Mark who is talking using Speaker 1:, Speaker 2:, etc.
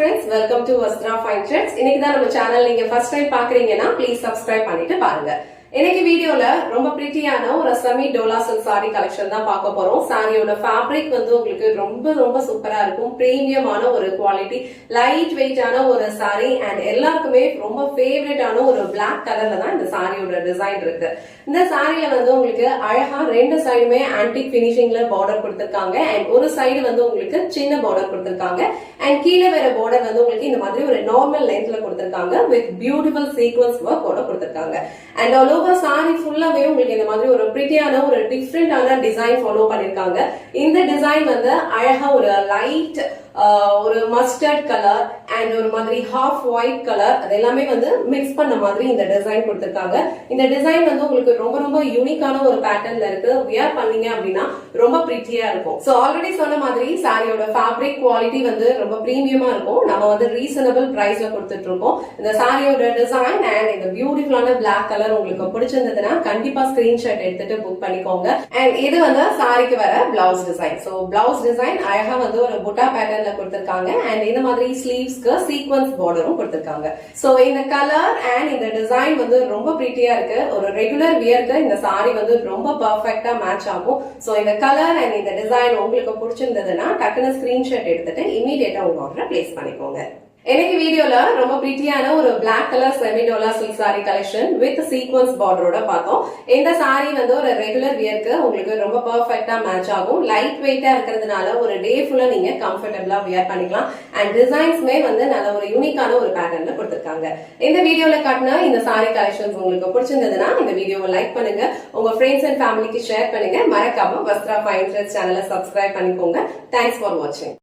Speaker 1: friends, welcome to Vastra Fine Threads. இன்னைக்கு தான் நம்ம சேனல் நீங்க ஃபர்ஸ்ட் டைம் பாக்குறீங்கன்னா ப்ளீஸ் சப்ஸ்கிரைப் பண்ணிட்டு பாருங்க. இன்னைக்கு வீடியோல ரொம்ப பிரிட்டியான ஒரு semi dola silk sari collection தான் பார்க்க போறோம். சாரியோட ஃபேப்ரிக் வந்து உங்களுக்கு ரொம்ப சூப்பரா இருக்கும். பிரீமியமான ஒரு குவாலிட்டி, லைட் வெயிட்டான ஒரு சாரி அண்ட் எல்லாருக்குமே ரொம்ப ஃபேவரட்டான ஒரு பிளாக் கலர்ல தான் இந்த சாரியோட டிசைன் இருக்கு. இந்த சாரியில வந்து உங்களுக்கு அழகா ரெண்டு சைடுமே ஆன்டிக் பினிஷிங்ல பார்டர் கொடுத்திருக்காங்க அண்ட் ஒரு சைடு வந்து உங்களுக்கு சின்ன பார்டர் கொடுத்திருக்காங்க அண்ட் கீழே வேற பார்டர் வந்து உங்களுக்கு இந்த மாதிரி ஒரு நார்மல் லென்த்ல கொடுத்திருக்காங்க வித் பியூட்டிஃபுல் சீக்வன்ஸ் ஒர்க் ஓட கொடுத்திருக்காங்க. அண்ட் ஆல் ஓவர் சாரி ஃபுல்லாவே உங்களுக்கு இந்த மாதிரி ஒரு பிரிட்டியான ஒரு டிஃப்ரெண்டான டிசைன் ஃபாலோ பண்ணிருக்காங்க. இந்த டிசைன் வந்து அழகா ஒரு லைட் ஒரு மஸ்டர்ட் கலர் அண்ட் ஒரு மாதிரி ஹாஃப் ஒயிட் கலர் அது எல்லாமே வந்து மிக்ஸ் பண்ண மாதிரி இந்த டிசைன் கொடுத்திருக்காங்க. இந்த டிசைன் வந்து உங்களுக்கு ரொம்ப யூனிக்கான ஒரு பேட்டர்ன்ல இருக்கு. வியர் பண்ணீங்க அப்படின்னா ரொம்ப பிரிட்டியா இருக்கும். சோ ஆல்ரெடி சொன்ன மாதிரி சாரியோட ஃபேப்ரிக் குவாலிட்டி வந்து ரொம்ப பிரீமியமா இருக்கும். நம்ம வந்து ரீசனபிள் பிரைஸ்ல கொடுத்துட்டு இருக்கோம். இந்த சாரியோட டிசைன் அண்ட் இந்த பியூட்டிஃபுல்லான பிளாக் கலர் உங்களுக்கு பிடிச்சிருந்ததுன்னா கண்டிப்பா ஸ்கிரீன்ஷாட் எடுத்துட்டு புக் பண்ணிக்கோங்க. அண்ட் இது வந்து சாரிக்கு வர blouse design. So blouse design அழகா வந்து ஒரு புட்டா பேட்டர்ன் கொடுத்திருக்காங்க அண்ட் இந்த மாதிரி ஸ்லீவ்ஸ்க்கு சீக்வன்ஸ் பார்டரும் கொடுத்திருக்காங்க. சோ இந்த கலர் அண்ட் இந்த டிசைன் வந்து ரொம்ப பிரிட்டியா இருக்கு. ஒரு ரெகுலர் வியருக்கு இந்த சாரி வந்து ரொம்ப பெர்ஃபெக்ட்டா மேட்ச் ஆகும். சோ இந்த கலர் அண்ட் இந்த டிசைன் உங்களுக்கு பிடிச்சிருந்ததுன்னா டக்குனு ஸ்கிரீன்ஷாட் எடுத்துட்டு இமீடியட்டா உங்க ஆர்டரை பிளேஸ் பண்ணிக்கோங்க. எனக்கு வீடியோல ரொம்ப பிரிட்டியான ஒரு black colour semi dola silk sari collection with sequins பார்டரோட பார்த்தோம். இந்த சாரி வந்து ஒரு ரெகுலர் வியருக்கு உங்களுக்கு ரொம்ப பெர்ஃபெக்ட்டா மேட்ச் ஆகும். லைட் வெயிட்டா இருக்கிறதுனால ஒரு டே ஃபுல்லா நீங்க கம்ஃபர்டபிளா வியர் பண்ணிக்கலாம் அண்ட் டிசைன்ஸ்மே வந்து நல்ல ஒரு யூனிக்கான ஒரு பேட்டர்ன்ல கொடுத்திருக்காங்க. இந்த வீடியோல காட்டின இந்த சாரி கலெக்ஷன்ஸ் உங்களுக்கு பிடிச்சிருந்ததுன்னா இந்த வீடியோவை லைக் பண்ணுங்க, உங்க ஃப்ரெண்ட்ஸ் அண்ட் ஃபேமிலிக்கு ஷேர் பண்ணுங்க. மறக்காம வஸ்த்ரா ஃபைன் த்ரெட்ஸ் சேனலை சப்ஸ்கிரைப் பண்ணிக்கோங்க. தேங்க்ஸ் ஃபார் வாட்சிங்.